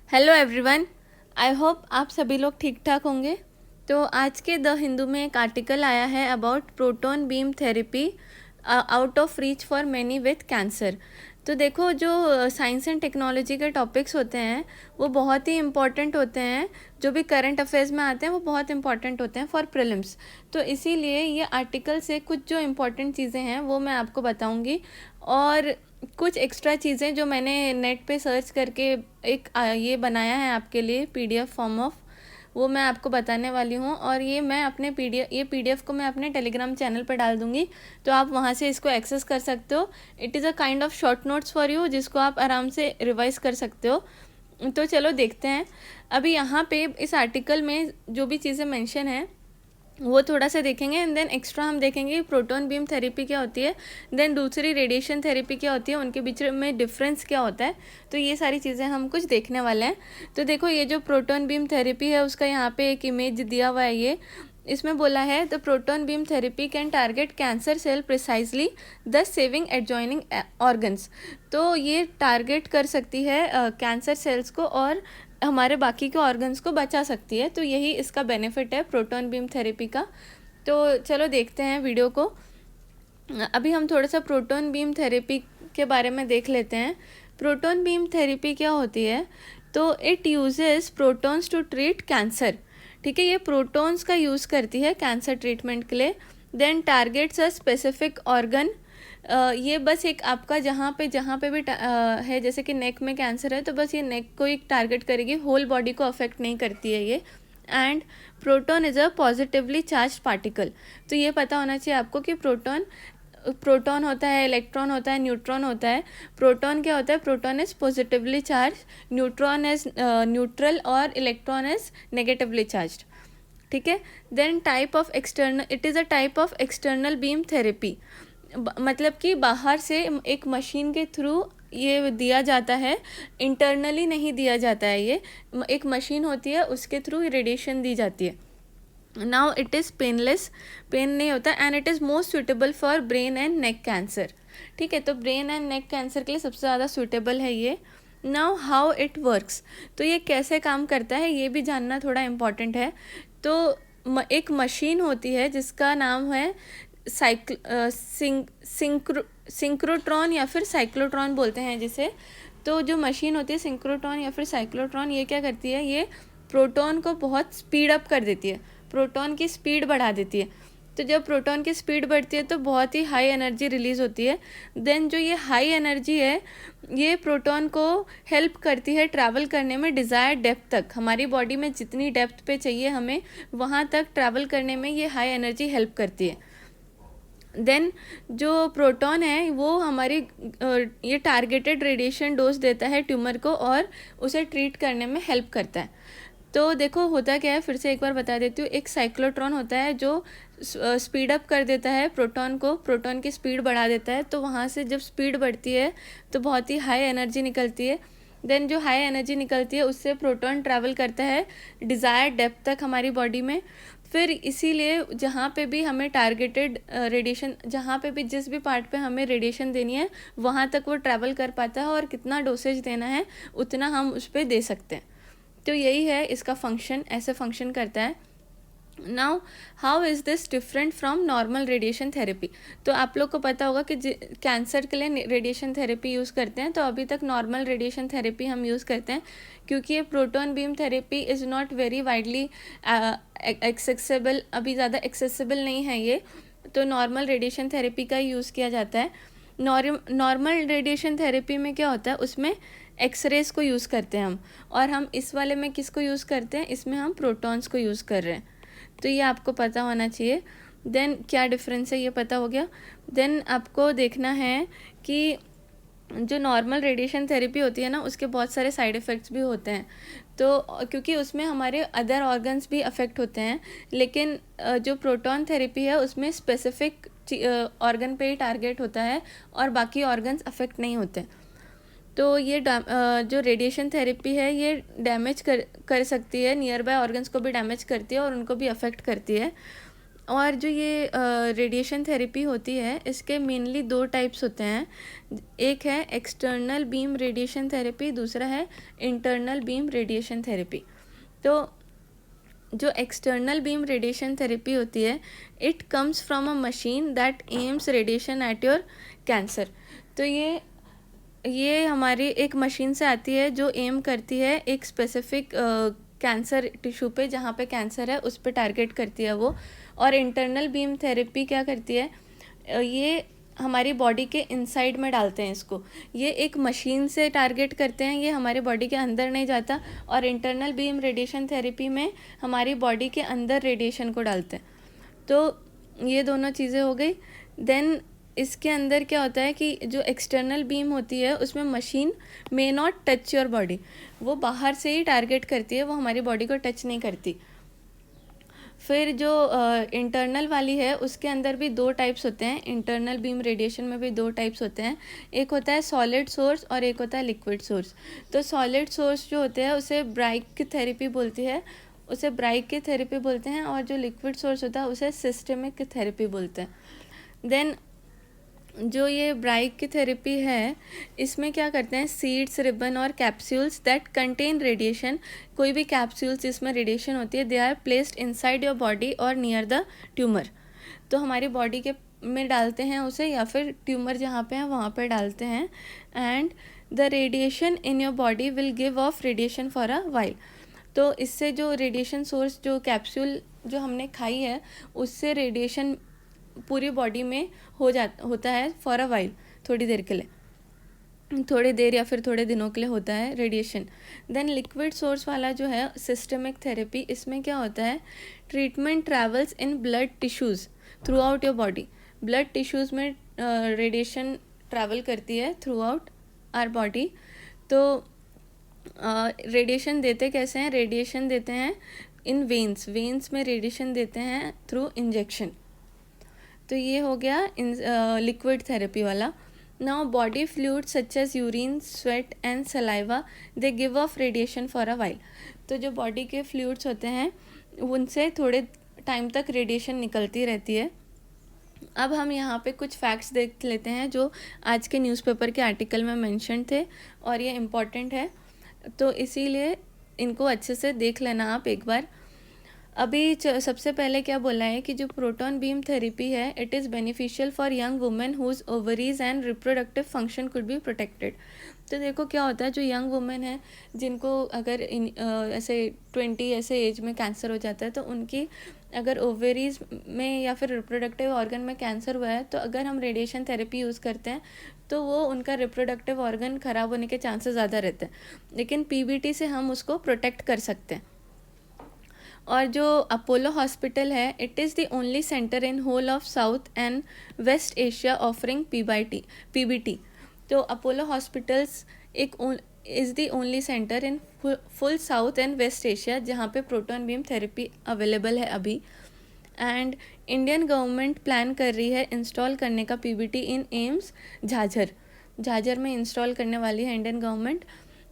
Hello everyone, I hope आप सभी लोग ठीक ठाक होंगे। तो आज के द हिंदू में एक आर्टिकल आया है about proton beam therapy out of reach for many with cancer. तो देखो, जो साइंस एंड टेक्नोलॉजी के टॉपिक्स होते हैं वो बहुत ही इम्पॉर्टेंट होते हैं। जो भी करंट अफेयर्स में आते हैं वो बहुत इंपॉर्टेंट होते हैं फॉर प्रीलिम्स। तो इसीलिए ये आर्टिकल से कुछ जो इम्पॉर्टेंट चीज़ें हैं वो मैं आपको बताऊंगी, और कुछ एक्स्ट्रा चीज़ें जो मैंने नेट पे सर्च करके एक ये बनाया है आपके लिए पीडीएफ फॉर्म ऑफ, वो मैं आपको बताने वाली हूँ। और ये मैं अपने पीडीएफ को मैं अपने टेलीग्राम चैनल पर डाल दूँगी, तो आप वहाँ से इसको एक्सेस कर सकते हो। It is a kind of short notes for you, जिसको आप आराम से रिवाइज कर सकते हो। तो चलो देखते हैं। अभी यहाँ पे इस आर्टिकल में जो भी चीज़ें मेंशन है वो थोड़ा सा देखेंगे, एंड देन एक्स्ट्रा हम देखेंगे प्रोटॉन बीम थेरेपी क्या होती है, देन दूसरी रेडिएशन थेरेपी क्या होती है, उनके बीच में डिफरेंस क्या होता है। तो ये सारी चीज़ें हम कुछ देखने वाले हैं। तो देखो, ये जो प्रोटॉन बीम थेरेपी है उसका यहाँ पे एक इमेज दिया हुआ है। ये इसमें बोला है the proton beam therapy can target cancer cell precisely the saving adjoining organs. तो ये टारगेट कर सकती है कैंसर सेल्स को और हमारे बाकी के ऑर्गन्स को बचा सकती है। तो यही इसका बेनिफिट है प्रोटॉन बीम थेरेपी का। तो चलो देखते हैं वीडियो को। अभी हम थोड़ा सा प्रोटॉन बीम थेरेपी के बारे में देख लेते हैं। प्रोटॉन बीम थेरेपी क्या होती है? तो it uses protons to treat cancer. ठीक है, ये प्रोटॉन्स का यूज़ करती है कैंसर ट्रीटमेंट के लिए। Then targets a specific organ. ये बस एक आपका जहाँ पे भी है, जैसे कि नेक में कैंसर है तो बस ये नेक को एक टारगेट करेगी, होल बॉडी को अफेक्ट नहीं करती है ये। And proton is a positively charge particle. तो ये पता होना चाहिए आपको कि प्रोटॉन होता है, इलेक्ट्रॉन होता है, न्यूट्रॉन होता है। प्रोटॉन क्या होता है? Proton is positively charge, neutron is neutral और इलेक्ट्रॉन इज नेगेटिवली चार्ज। ठीक है। Then type of external, it is a type of external beam therapy. मतलब कि बाहर से एक मशीन के थ्रू ये दिया जाता है, इंटरनली नहीं दिया जाता है। ये एक मशीन होती है, उसके थ्रू रेडिएशन दी जाती है। Now it is painless, pain नहीं होता, and it is most suitable for brain and neck cancer. ठीक है, तो ब्रेन एंड नेक कैंसर के लिए सबसे ज़्यादा सुटेबल है ये। नाउ हाउ इट वर्क्स, तो ये कैसे काम करता है ये भी जानना थोड़ा इम्पॉर्टेंट है। तो एक मशीन होती है जिसका नाम है सिंक्रोट्रॉन या फिर साइक्लोट्रॉन बोलते हैं जिसे। तो जो मशीन होती है सिंक्रोट्रॉन या फिर साइक्लोट्रॉन, ये क्या करती है? ये प्रोटॉन को बहुत स्पीड अप कर देती है, प्रोटॉन की स्पीड बढ़ा देती है। तो जब प्रोटॉन की स्पीड बढ़ती है तो बहुत ही हाई एनर्जी रिलीज़ होती है। देन जो ये हाई एनर्जी है ये प्रोटॉन को हेल्प करती है ट्रैवल करने में डिज़ायर्ड डेप्थ तक। हमारी बॉडी में जितनी डेप्थ पे चाहिए हमें, वहाँ तक ट्रैवल करने में ये हाई एनर्जी हेल्प करती है। देन जो प्रोटॉन है वो हमारी ये टारगेटेड रेडिएशन डोज देता है ट्यूमर को और उसे ट्रीट करने में हेल्प करता है। तो देखो होता क्या है, फिर से एक बार बता देती हूँ। एक साइक्लोट्रॉन होता है जो स्पीड अप कर देता है प्रोटॉन को, प्रोटॉन की स्पीड बढ़ा देता है। तो वहाँ से जब स्पीड बढ़ती है तो बहुत ही हाई एनर्जी निकलती है। देन जो हाई एनर्जी निकलती है उससे प्रोटॉन ट्रैवल करता है डिज़ायर्ड डेप्थ तक हमारी बॉडी में। फिर इसीलिए जहाँ पे भी हमें टारगेटेड रेडिएशन, जहाँ पे भी जिस भी पार्ट पे हमें रेडिएशन देनी है वहाँ तक वो ट्रैवल कर पाता है, और कितना डोसेज देना है उतना हम उस पर दे सकते हैं। तो यही है इसका फंक्शन, ऐसे फंक्शन करता है। Now how is this different from normal radiation therapy? तो आप लोग को पता होगा कि कैंसर के लिए रेडिएशन थेरेपी यूज़ करते हैं, तो अभी तक नॉर्मल रेडिएशन थेरेपी हम यूज़ करते हैं क्योंकि ये proton beam therapy is not very widely accessible, अभी ज़्यादा एक्सेसिबल नहीं है ये। तो नॉर्मल रेडिएशन थेरेपी का यूज़ किया जाता है। नॉर्मल रेडिएशन थेरेपी में क्या होता है, उसमें एक्सरेज को यूज़ करते हैं हम, और हम इस वाले में किसको यूज़ करते हैं? इसमें हम प्रोटॉन्स को यूज़ कर रहे हैं। तो ये आपको पता होना चाहिए। देन क्या डिफरेंस है ये पता हो गया। देन आपको देखना है कि जो नॉर्मल रेडिएशन थेरेपी होती है ना, उसके बहुत सारे साइड इफ़ेक्ट्स भी होते हैं। तो क्योंकि उसमें हमारे अदर ऑर्गन्स भी अफेक्ट होते हैं, लेकिन जो प्रोटॉन थेरेपी है उसमें स्पेसिफिक ऑर्गन पे ही टारगेट होता है और बाकी ऑर्गन्स अफेक्ट नहीं होते। तो ये जो रेडिएशन थेरेपी है ये डैमेज कर सकती है, नियर बाय ऑर्गन्स को भी डैमेज करती है और उनको भी अफेक्ट करती है। और जो ये रेडिएशन थेरेपी होती है इसके मेनली दो टाइप्स होते हैं. एक है एक्सटर्नल बीम रेडिएशन थेरेपी, दूसरा है इंटरनल बीम रेडिएशन थेरेपी. तो जो एक्सटर्नल बीम रेडिएशन थेरेपी होती है, it comes from a machine that aims radiation at your cancer. तो ये हमारी एक मशीन से आती है जो एम करती है एक स्पेसिफिक कैंसर टिश्यू पे, जहाँ पे कैंसर है उस पे टारगेट करती है वो. और इंटरनल बीम थेरेपी क्या करती है, ये हमारी बॉडी के इनसाइड में डालते हैं इसको. ये एक मशीन से टारगेट करते हैं, ये हमारी बॉडी के अंदर नहीं जाता. और इंटरनल बीम रेडिएशन थेरेपी में हमारी बॉडी के अंदर रेडिएशन को डालते हैं. तो ये दोनों चीज़ें हो गई. देन इसके अंदर क्या होता है कि जो एक्सटर्नल बीम होती है उसमें machine may not touch your body, वो बाहर से ही टारगेट करती है, वो हमारी बॉडी को टच नहीं करती. फिर जो इंटरनल वाली है उसके अंदर भी दो टाइप्स होते हैं. इंटरनल बीम रेडिएशन में भी दो टाइप्स होते हैं. एक होता है सॉलिड सोर्स और एक होता है लिक्विड सोर्स. तो सॉलिड सोर्स जो होते हैं उसे ब्राइक थेरेपी बोलती है, उसे ब्राइक की थेरेपी बोलते हैं. और जो लिक्विड सोर्स होता है उसे सिस्टेमिक थेरेपी बोलते हैं. देन जो ये ब्राइक की थेरेपी है इसमें क्या करते हैं, सीड्स, रिबन और कैप्सूल्स दैट कंटेन रेडिएशन, कोई भी कैप्सूल्स जिसमें रेडिएशन होती है, they are placed inside your body और नियर द ट्यूमर. तो हमारी बॉडी के में डालते हैं उसे, या फिर ट्यूमर जहाँ पे है वहाँ पे डालते हैं. And the radiation in your body will give off radiation for a while. तो इससे जो रेडिएशन सोर्स, जो कैप्सूल जो हमने खाई है, उससे रेडिएशन पूरी बॉडी में होता है फॉर अ वाइल, थोड़ी देर के लिए, थोड़ी देर या फिर थोड़े दिनों के लिए होता है रेडिएशन. देन लिक्विड सोर्स वाला जो है सिस्टेमिक थेरेपी, इसमें क्या होता है, treatment travels in blood tissues through out your body. Blood tissues में रेडिएशन ट्रैवल करती है थ्रू आउट आवर बॉडी. तो रेडिएशन देते कैसे हैं, रेडिएशन देते हैं इन वेन्स में रेडिएशन देते हैं थ्रू इंजेक्शन. तो ये हो गया लिक्विड थेरेपी वाला. Now body fluid such as urine, sweat and saliva, they give off radiation for a while. तो जो बॉडी के फ्लूइड्स होते हैं उनसे थोड़े टाइम तक रेडिएशन निकलती रहती है. अब हम यहाँ पे कुछ फैक्ट्स देख लेते हैं जो आज के न्यूज़पेपर के आर्टिकल में मेंशन थे और ये इम्पॉर्टेंट है, तो इसीलिए इनको अच्छे से देख लेना आप एक बार. अभी सबसे पहले क्या बोला है कि जो प्रोटॉन बीम थेरेपी है, it is beneficial for young women whose ovaries and reproductive function could be protected. तो देखो क्या होता है, जो यंग वुमेन है जिनको अगर ऐसे 20 ऐसे एज में कैंसर हो जाता है, तो उनकी अगर ओवरीज में या फिर रिप्रोडक्टिव ऑर्गन में कैंसर हुआ है, तो अगर हम रेडिएशन थेरेपी यूज़ करते हैं तो वो उनका रिप्रोडक्टिव ऑर्गन ख़राब होने के चांसेस ज़्यादा रहते हैं. लेकिन पीबीटी से हम उसको प्रोटेक्ट कर सकते हैं. और जो अपोलो हॉस्पिटल है, it is the only centre in whole of south and west Asia offering PBT. तो Apollo hospitals is the only centre in full south and west Asia जहाँ पे प्रोटॉन बीम थेरेपी अवेलेबल है अभी. And Indian government plan कर रही है install करने का पीबीटी इन एम्स झाझर में इंस्टॉल करने वाली है इंडियन गवर्नमेंट.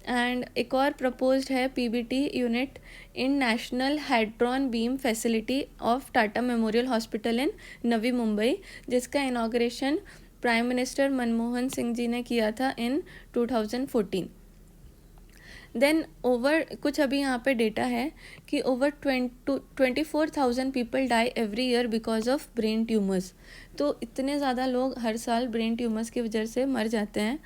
एंड एक और प्रपोज्ड है PBT unit in national hadron beam facility of Tata memorial hospital in Navi Mumbai, जिसका inauguration prime minister Manmohan Singh ji ने किया था इन 2014. देन कुछ अभी यहाँ पे डेटा है कि over 24,000 people die every year because of brain tumours. तो इतने ज़्यादा लोग हर साल ब्रेन ट्यूमर्स की वजह से मर जाते हैं.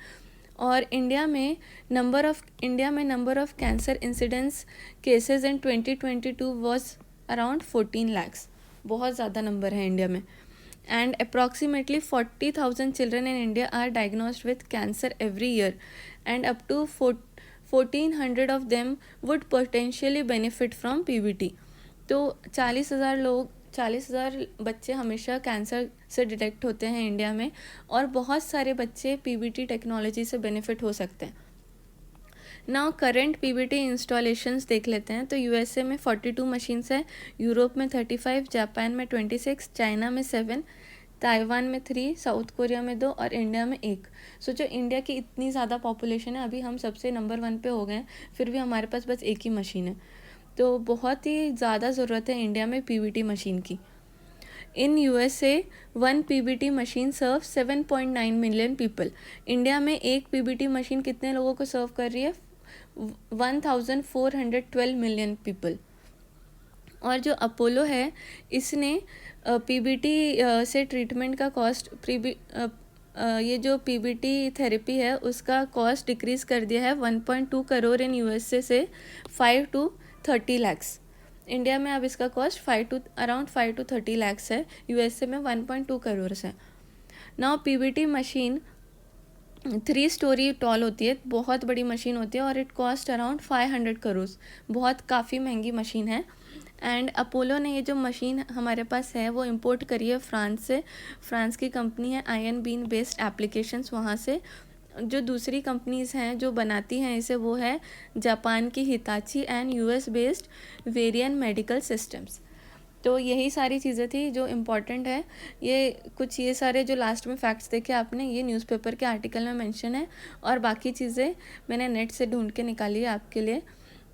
और इंडिया में number of cancer incidence cases in 2022 was around 14 lakhs. बहुत ज़्यादा नंबर है इंडिया में. And approximately 40,000 children in India are diagnosed with cancer every year, and up to 1,400 of them would potentially benefit from PBT. तो 40,000 बच्चे हमेशा cancer से detect होते हैं इंडिया में, और बहुत सारे बच्चे पीबीटी टेक्नोलॉजी से बेनिफिट हो सकते हैं. नाउ करंट पीबीटी इंस्टॉलेशंस देख लेते हैं. तो यूएसए में 42 मशीन्स है, यूरोप में 35, जापान में 26, चाइना में 7, ताइवान में 3, साउथ कोरिया में 2 और इंडिया में 1. सोचो इंडिया की इतनी ज़्यादा पॉपुलेशन है, अभी हम सबसे नंबर 1 पे हो गए हैं, फिर भी हमारे पास बस एक ही मशीन है. तो बहुत ही ज़्यादा ज़रूरत है इंडिया में पीबीटी मशीन की. In USA 1 PBT machine serve 7.9 million people. India में एक पीबीटी मशीन कितने लोगों को सर्व कर रही है? 1412 मिलियन पीपल। और जो अपोलो है इसने पीबीटी से ट्रीटमेंट का कॉस्ट ये जो पीबीटी थेरेपी है उसका कॉस्ट डिक्रीज़ कर दिया है 1.2 करोड़ इन यूएसए से 5 to 30 लैक्स। इंडिया में अब इसका कॉस्ट अराउंड 5 to 30 लैक्स है, यूएसए में 1.2 करोड़ है। Now PBT machine 3 storey tall होती है, बहुत बड़ी मशीन होती है और इट कॉस्ट अराउंड 500 करोड़, बहुत काफ़ी महंगी मशीन है। एंड अपोलो ने ये जो मशीन हमारे पास है वो इंपोर्ट करी है फ्रांस से। फ्रांस की कंपनी है आयन बीन बेस्ड एप्लीकेशंस, वहाँ से। जो दूसरी कंपनीज़ हैं जो बनाती हैं इसे वो है जापान की Hitachi and US based Varian medical systems. तो यही सारी चीज़ें थी जो इम्पॉर्टेंट है। ये सारे जो लास्ट में फैक्ट्स देखे आपने, ये न्यूज़पेपर के आर्टिकल में मेंशन है और बाकी चीज़ें मैंने नेट से ढूंढ के निकाली है आपके लिए।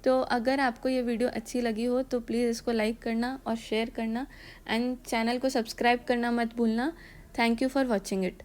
तो अगर आपको ये वीडियो अच्छी लगी हो तो प्लीज़ इसको लाइक करना और शेयर करना एंड चैनल को सब्सक्राइब करना मत भूलना। Thank you for watching it.